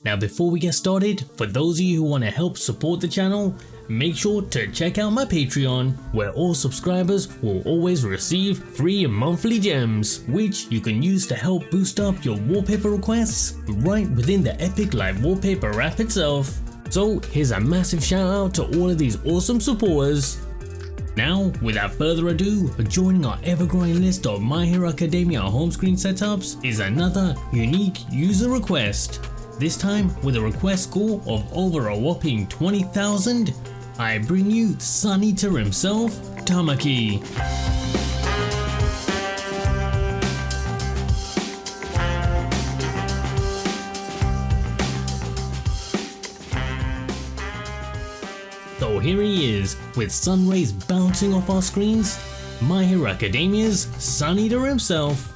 Now before we get started, for those of you who want to help support the channel, make sure to check out my Patreon, where all subscribers will always receive free monthly gems, which you can use to help boost up your wallpaper requests right within the Epic Live Wallpaper app itself. So here's a massive shout out to all of these awesome supporters. Now, without further ado, joining our ever-growing list of My Hero Academia home screen setups is another unique user request. This time, with a request score of over a whopping 20,000, I bring you Suneater himself, Tamaki. So here he is, with sun rays bouncing off our screens, My Hero Academia's Suneater himself.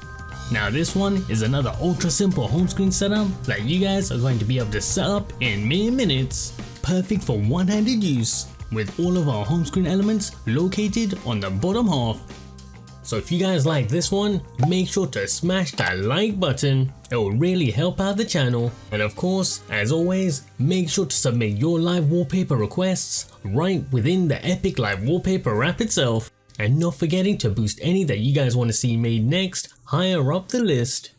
Now this one is another ultra simple home screen setup that you guys are going to be able to set up in mere minutes. Perfect for one-handed use, with all of our home screen elements located on the bottom half. So if you guys like this one, make sure to smash that like button. It will really help out the channel. And of course, as always, make sure to submit your live wallpaper requests right within the Epic Live Wallpaper app itself. And not forgetting to boost any that you guys want to see made next higher up the list.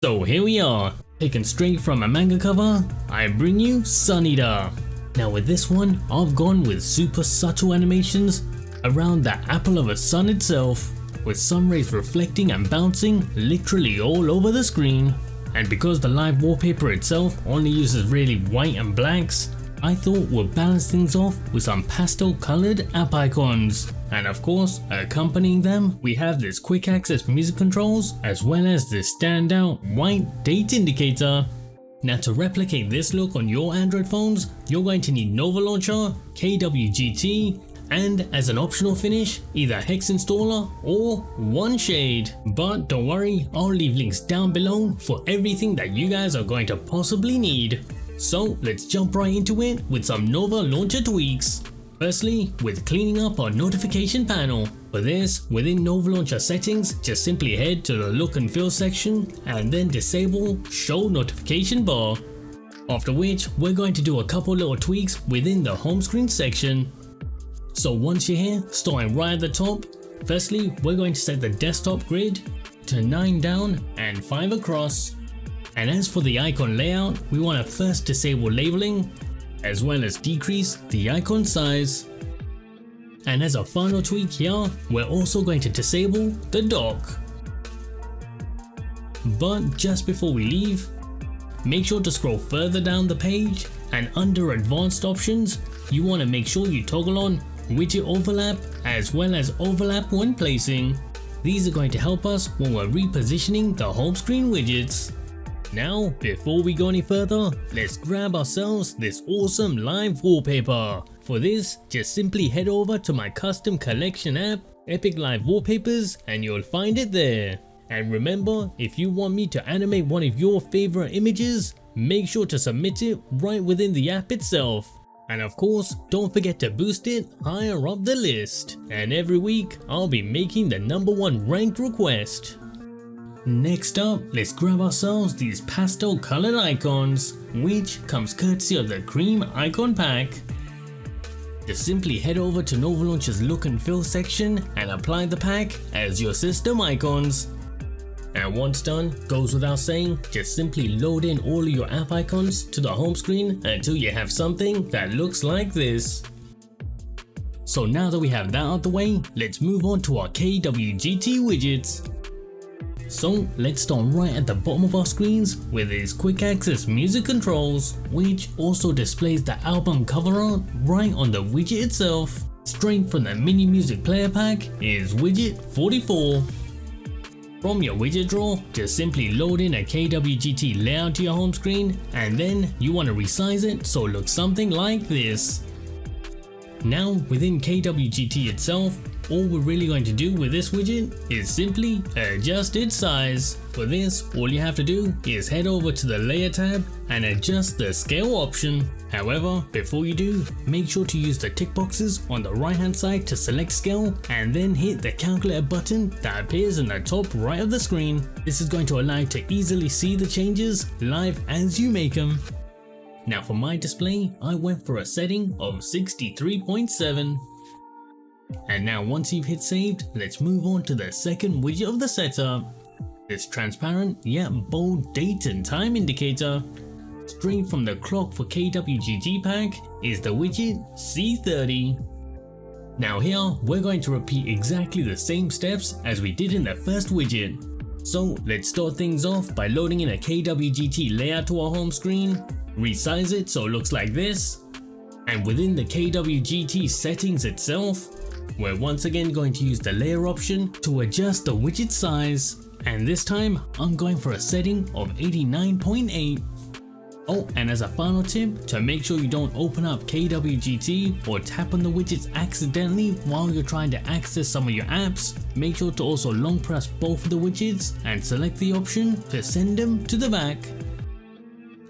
So here we are, taken straight from a manga cover, I bring you Suneater. Now with this one, I've gone with super subtle animations around the apple of a sun itself, with sun rays reflecting and bouncing literally all over the screen. And because the live wallpaper itself only uses really white and blacks, I thought we'll balance things off with some pastel colored app icons. And of course, accompanying them, we have this quick access music controls as well as this standout white date indicator. Now to replicate this look on your Android phones, you're going to need Nova Launcher, KWGT, and as an optional finish, either Hex Installer or One Shade. But don't worry, I'll leave links down below for everything that you guys are going to possibly need. So let's jump right into it with some Nova Launcher tweaks. Firstly, with cleaning up our notification panel. For this, within Nova Launcher settings, just simply head to the look and feel section and then disable show notification bar. After which, we're going to do a couple little tweaks within the home screen section. So once you're here, starting right at the top, firstly, we're going to set the desktop grid to 9 down and 5 across. And as for the icon layout, we want to first disable labeling as well as decrease the icon size. And as a final tweak here, we're also going to disable the dock. But just before we leave, make sure to scroll further down the page, and under advanced options, you want to make sure you toggle on widget overlap as well as overlap when placing. These are going to help us when we're repositioning the home screen widgets. Now, before we go any further, let's grab ourselves this awesome live wallpaper. For this, just simply head over to my custom collection app, Epic Live Wallpapers, and you'll find it there. And remember, if you want me to animate one of your favorite images, make sure to submit it right within the app itself. And of course, don't forget to boost it higher up the list. And every week, I'll be making the #1 ranked request. Next up, let's grab ourselves these pastel colored icons, which comes courtesy of the cream icon pack. Just simply head over to Nova Launcher's look and feel section and apply the pack as your system icons. And once done, goes without saying, just simply load in all of your app icons to the home screen until you have something that looks like this. So now that we have that out the way, let's move on to our KWGT widgets. So let's start right at the bottom of our screens with these quick access music controls, which also displays the album cover art right on the widget itself. Straight from the mini music player pack is widget 44. From your widget drawer, just simply load in a KWGT layout to your home screen, and then you want to resize it so it looks something like this. Now within KWGT itself, all we're really going to do with this widget is simply adjust its size. For this, all you have to do is head over to the layer tab and adjust the scale option. However, before you do, make sure to use the tick boxes on the right hand side to select scale and then hit the calculator button that appears in the top right of the screen. This is going to allow you to easily see the changes live as you make them. Now for my display, I went for a setting of 63.7. And now once you've hit saved, let's move on to the second widget of the setup. This transparent yet bold date and time indicator. Straight from the clock for KWGT pack is the widget C30. Now here, we're going to repeat exactly the same steps as we did in the first widget. So let's start things off by loading in a KWGT layout to our home screen, resize it so it looks like this, and within the KWGT settings itself, we're once again going to use the layer option to adjust the widget size, and this time I'm going for a setting of 89.8. Oh, and as a final tip, to make sure you don't open up KWGT or tap on the widgets accidentally while you're trying to access some of your apps, make sure to also long press both of the widgets and select the option to send them to the back.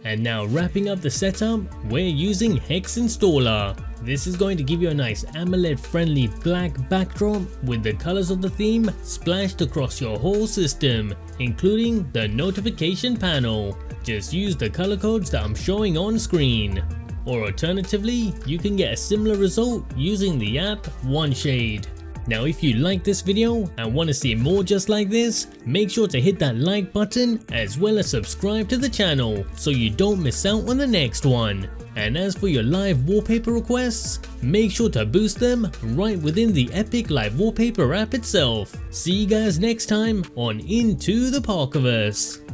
And now wrapping up the setup, we're using Hex Installer. This is going to give you a nice AMOLED friendly black backdrop with the colors of the theme splashed across your whole system, including the notification panel. Just use the color codes that I'm showing on screen. Or alternatively, you can get a similar result using the app OneShade. Now if you like this video and want to see more just like this, make sure to hit that like button as well as subscribe to the channel so you don't miss out on the next one. And as for your live wallpaper requests, make sure to boost them right within the Epic Live Wallpaper app itself. See you guys next time on Into the Parkerverse.